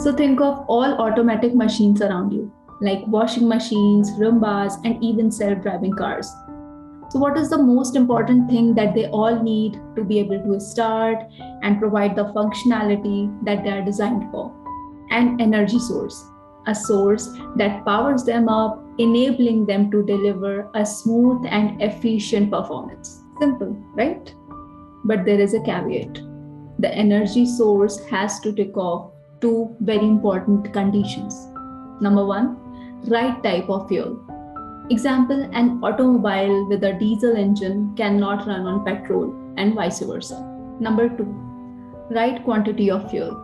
So think of all automatic machines around you, like washing machines, Roombas, and even self-driving cars. So what is the most important thing that they all need to be able to start and provide the functionality that they are designed for? An energy source, a source that powers them up, enabling them to deliver a smooth and efficient performance. Simple, right? But there is a caveat. The energy source has to tick off two very important conditions. Number one, right type of fuel. Example, an automobile with a diesel engine cannot run on petrol and vice versa. Number two, right quantity of fuel.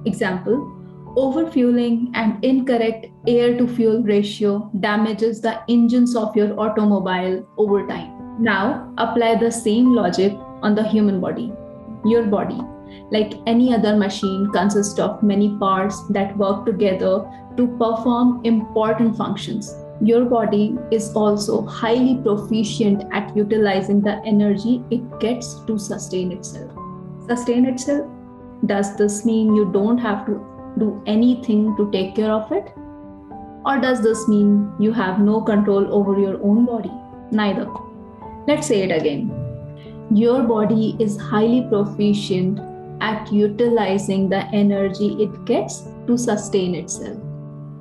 Example, overfueling and incorrect air to fuel ratio damages the engines of your automobile over time. Now, apply the same logic on the human body. Your body, like any other machine, consists of many parts that work together to perform important functions. Your body is also highly proficient at utilizing the energy it gets to sustain itself. Sustain itself? Does this mean you don't have to do anything to take care of it? Or does this mean you have no control over your own body? Neither. Let's say it again. Your body is highly proficient at utilizing the energy it gets to sustain itself,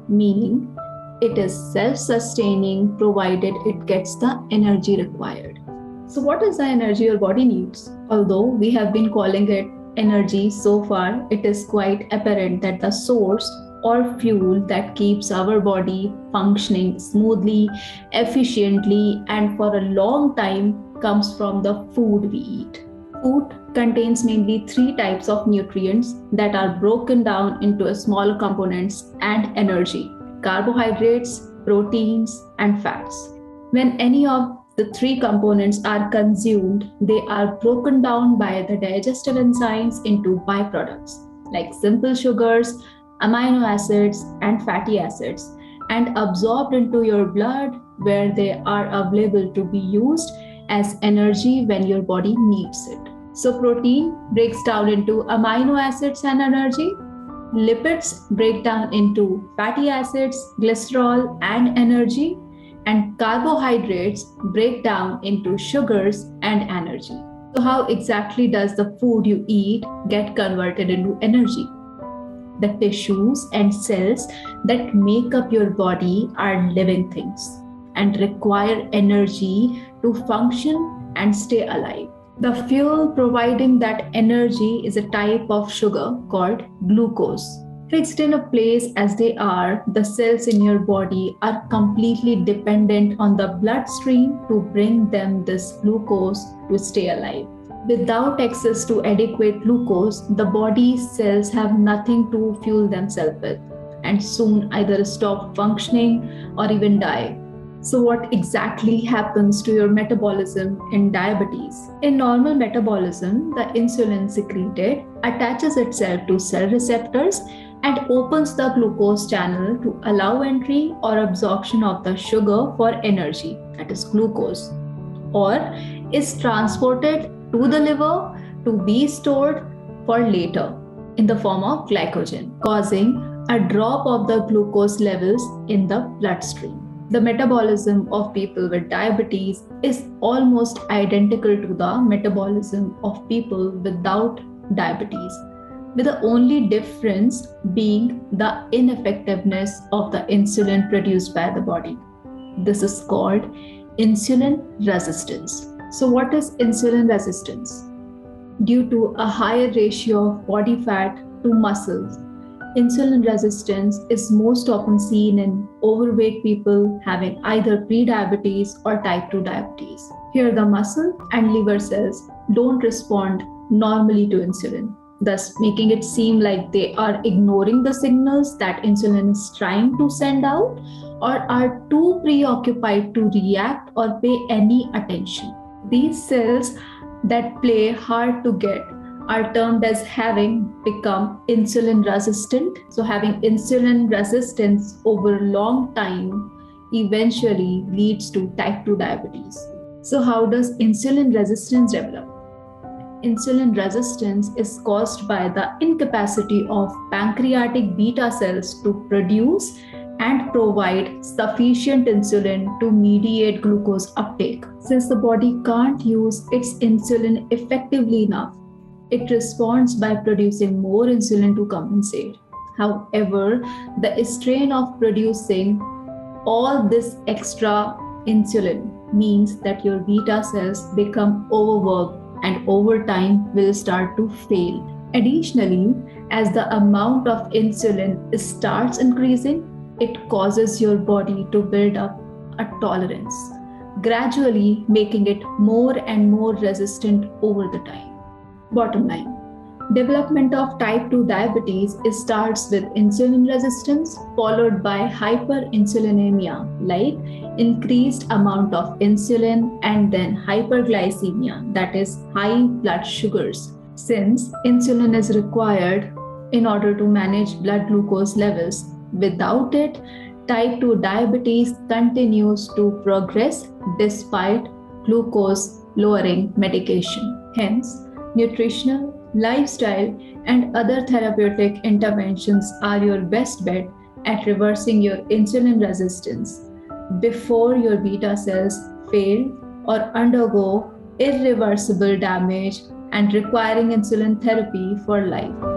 meaning it is self-sustaining provided it gets the energy required. So what is the energy your body needs? Although we have been calling it energy so far, it is quite apparent that the source or fuel that keeps our body functioning smoothly, efficiently, and for a long time comes from the food we eat. Food contains mainly three types of nutrients that are broken down into smaller components and energy: carbohydrates, proteins, and fats. When any of the three components are consumed, they are broken down by the digestive enzymes into byproducts like simple sugars, amino acids, and fatty acids, and absorbed into your blood, where they are available to be used as energy when your body needs it. So protein breaks down into amino acids and energy. Lipids break down into fatty acids, glycerol, and energy. And carbohydrates break down into sugars and energy. So how exactly does the food you eat get converted into energy? The tissues and cells that make up your body are living things and require energy to function and stay alive. The fuel providing that energy is a type of sugar called glucose. Fixed in a place as they are, the cells in your body are completely dependent on the bloodstream to bring them this glucose to stay alive. Without access to adequate glucose, the body's cells have nothing to fuel themselves with and soon either stop functioning or even die. So what exactly happens to your metabolism in diabetes? In normal metabolism, the insulin secreted attaches itself to cell receptors and opens the glucose channel to allow entry or absorption of the sugar for energy, that is glucose, or is transported to the liver to be stored for later in the form of glycogen, causing a drop of the glucose levels in the bloodstream. The metabolism of people with diabetes is almost identical to the metabolism of people without diabetes, with the only difference being the ineffectiveness of the insulin produced by the body. This is called insulin resistance. So what is insulin resistance? Due to a higher ratio of body fat to muscles, insulin resistance is most often seen in overweight people having either prediabetes or type 2 diabetes. Here the muscle and liver cells don't respond normally to insulin, thus making it seem like they are ignoring the signals that insulin is trying to send out or are too preoccupied to react or pay any attention. These cells that play hard to get are termed as having become insulin resistant. So having insulin resistance over a long time eventually leads to type 2 diabetes. So how does insulin resistance develop? insulin resistance is caused by the incapacity of pancreatic beta cells to produce and provide sufficient insulin to mediate glucose uptake. Since the body can't use its insulin effectively enough, it responds by producing more insulin to compensate. However, the strain of producing all this extra insulin means that your beta cells become overworked and over time will start to fail. Additionally, as the amount of insulin starts increasing, it causes your body to build up a tolerance, gradually making it more and more resistant over the time. Bottom line, development of type 2 diabetes starts with insulin resistance followed by hyperinsulinemia, like increased amount of insulin, and then hyperglycemia, that is high blood sugars. Since insulin is required in order to manage blood glucose levels, without it, type 2 diabetes continues to progress despite glucose lowering medication. Hence, nutritional, lifestyle, and other therapeutic interventions are your best bet at reversing your insulin resistance before your beta cells fail or undergo irreversible damage and requiring insulin therapy for life.